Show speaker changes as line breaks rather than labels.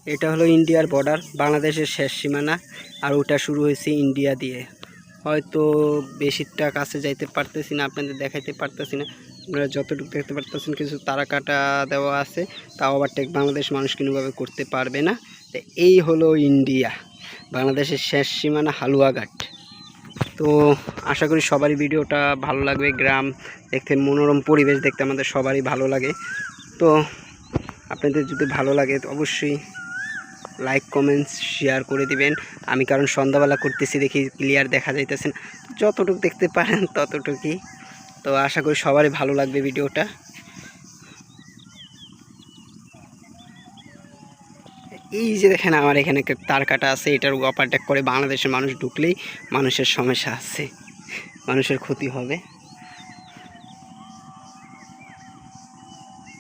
এটা হলো ইন্ডিয়ার বর্ডার, বাংলাদেশের শেষ সীমানা। আর ওটা শুরু হয়েছে ইন্ডিয়া দিয়ে। হয়তো বেশিটা কাছে যাইতে পারতেছি না, আপনাদের দেখাইতে পারতেছি না। আপনারা যতটুকু দেখতে পারতেছেন কিছু তারা কাটা দেওয়া আছে, তাও ওভারটেক বাংলাদেশ মানুষ কোনোভাবে করতে পারবে না। তো এই হলো ইন্ডিয়া, বাংলাদেশের শেষ সীমানা হালুয়াঘাট। তো আশা করি সবারই ভিডিওটা ভালো লাগবে। গ্রাম দেখতে, মনোরম পরিবেশ দেখতে আমাদের সবারই ভালো লাগে। তো আপনাদের যদি ভালো লাগে তো অবশ্যই লাইক কমেন্টস শেয়ার করে দিবেন। আমি কারণ সন্ধ্যাবেলা করতেছি দেখি ক্লিয়ার দেখা যাইতেছে না, যতটুকু দেখতে পারেন ততটুকুই। তো আশা করি সবারই ভালো লাগবে ভিডিওটা। এই যে দেখেন আমার এখানে তার কাটা আছে, এটার ওভারটেক করে বাংলাদেশের মানুষ ঢুকলেই মানুষের সমস্যা আছে, মানুষের ক্ষতি হবে।